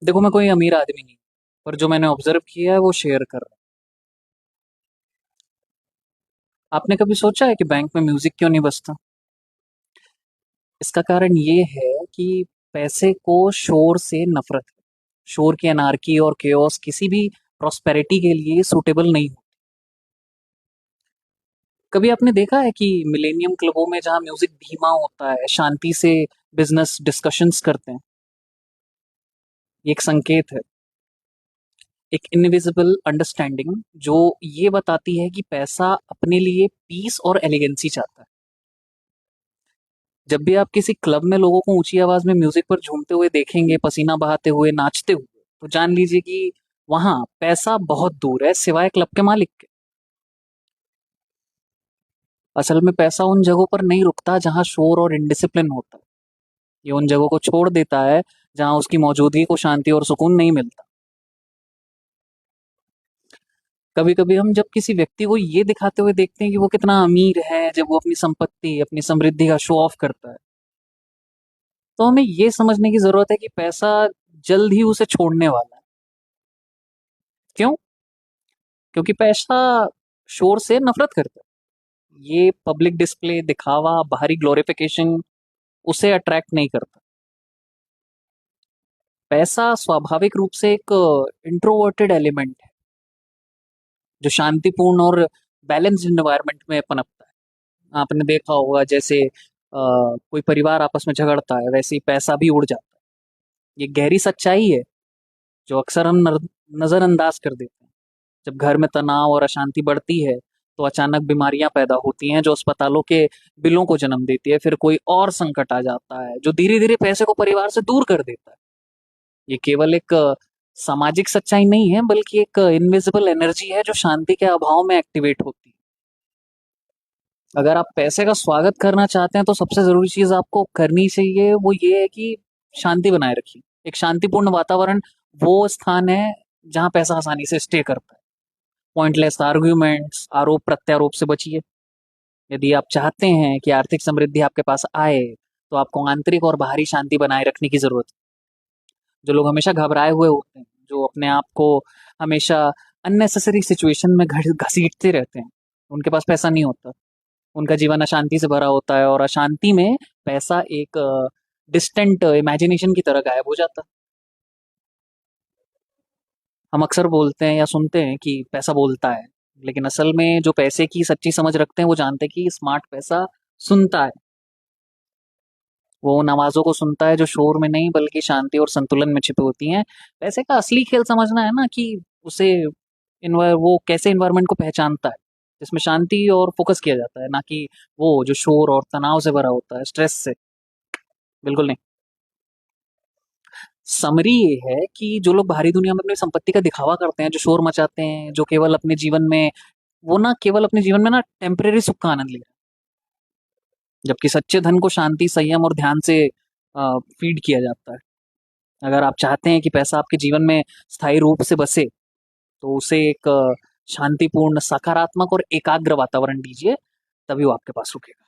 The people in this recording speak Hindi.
देखो, मैं कोई अमीर आदमी नहीं, पर जो मैंने ऑब्जर्व किया है वो शेयर कर रहा हूँ। आपने कभी सोचा है कि बैंक में म्यूजिक क्यों नहीं बजता? इसका कारण ये है कि पैसे को शोर से नफरत है। शोर की अनार्की और केओस किसी भी प्रॉस्पेरिटी के लिए सूटेबल नहीं हो। कभी आपने देखा है कि मिलेनियम क्लबों में जहाँ म्यूजिक धीमा होता है, शांति से बिजनेस डिस्कशंस करते हैं? ये एक संकेत है, एक इनविजिबल अंडरस्टैंडिंग जो ये बताती है कि पैसा अपने लिए पीस और एलिगेंसी चाहता है। जब भी आप किसी क्लब में लोगों को ऊंची आवाज में म्यूजिक पर झूमते हुए देखेंगे, पसीना बहाते हुए, नाचते हुए, तो जान लीजिए कि वहां पैसा बहुत दूर है, सिवाय क्लब के मालिक के। असल में पैसा उन जगहों पर नहीं रुकता जहां शोर और इनडिसिप्लिन होता है। ये उन जगहों को छोड़ देता है जहां उसकी मौजूदगी को शांति और सुकून नहीं मिलता। कभी कभी हम जब किसी व्यक्ति को ये दिखाते हुए देखते हैं कि वो कितना अमीर है, जब वो अपनी संपत्ति, अपनी समृद्धि का शो ऑफ करता है, तो हमें ये समझने की जरूरत है कि पैसा जल्द ही उसे छोड़ने वाला है। क्यों? क्योंकि पैसा शोर से नफरत करता है। ये पब्लिक डिस्प्ले, दिखावा, बाहरी ग्लोरिफिकेशन उसे अट्रैक्ट नहीं करता। पैसा स्वाभाविक रूप से एक इंट्रोवर्टेड एलिमेंट है जो शांतिपूर्ण और बैलेंस्ड एनवायरनमेंट में पनपता है। आपने देखा होगा, जैसे कोई परिवार आपस में झगड़ता है, वैसे ही पैसा भी उड़ जाता है। ये गहरी सच्चाई है जो अक्सर हम नजरअंदाज कर देते हैं। जब घर में तनाव और अशांति बढ़ती है, तो अचानक बीमारियां पैदा होती हैं जो अस्पतालों के बिलों को जन्म देती है। फिर कोई और संकट आ जाता है जो धीरे धीरे पैसे को परिवार से दूर कर देता है। ये केवल एक सामाजिक सच्चाई नहीं है, बल्कि एक इनविजिबल एनर्जी है जो शांति के अभाव में एक्टिवेट होती है। अगर आप पैसे का स्वागत करना चाहते हैं, तो सबसे जरूरी चीज आपको करनी चाहिए वो ये है कि शांति बनाए रखिए। एक शांतिपूर्ण वातावरण वो स्थान है जहां पैसा आसानी से स्टे करता है। पॉइंटलेस आर्ग्यूमेंट्स, आरोप प्रत्यारोप से बचिए। यदि आप चाहते हैं कि आर्थिक समृद्धि आपके पास आए, तो आपको आंतरिक और बाहरी शांति बनाए रखने की जरूरत है। जो लोग हमेशा घबराए हुए होते हैं, जो अपने आप को हमेशा अननेसेसरी सिचुएशन में घसीटते रहते हैं, उनके पास पैसा नहीं होता। उनका जीवन अशांति से भरा होता है, और अशांति में पैसा एक डिस्टेंट इमेजिनेशन की तरह गायब हो जाता है। हम अक्सर बोलते हैं या सुनते हैं कि पैसा बोलता है, लेकिन असल में जो पैसे की सच्ची समझ रखते हैं वो जानते हैं कि स्मार्ट पैसा सुनता है। वो उन आवाजों को सुनता है जो शोर में नहीं, बल्कि शांति और संतुलन में छिपी होती हैं। पैसे का असली खेल समझना है ना कि उसे वो कैसे इन्वायरमेंट को पहचानता है, जिसमें शांति और फोकस किया जाता है, ना कि वो जो शोर और तनाव से भरा होता है, स्ट्रेस से। बिल्कुल नहीं। समरी ये है कि जो लोग बाहरी दुनिया में अपनी संपत्ति का दिखावा करते हैं, जो शोर मचाते हैं, जो केवल अपने जीवन में वो ना केवल अपने जीवन में ना टेम्परेरी सुख का आनंद ले रहे हैं, जबकि सच्चे धन को शांति, संयम और ध्यान से फीड किया जाता है। अगर आप चाहते हैं कि पैसा आपके जीवन में स्थायी रूप से बसे, तो उसे एक शांतिपूर्ण, सकारात्मक और एकाग्र वातावरण दीजिए, तभी वो आपके पास रुकेगा।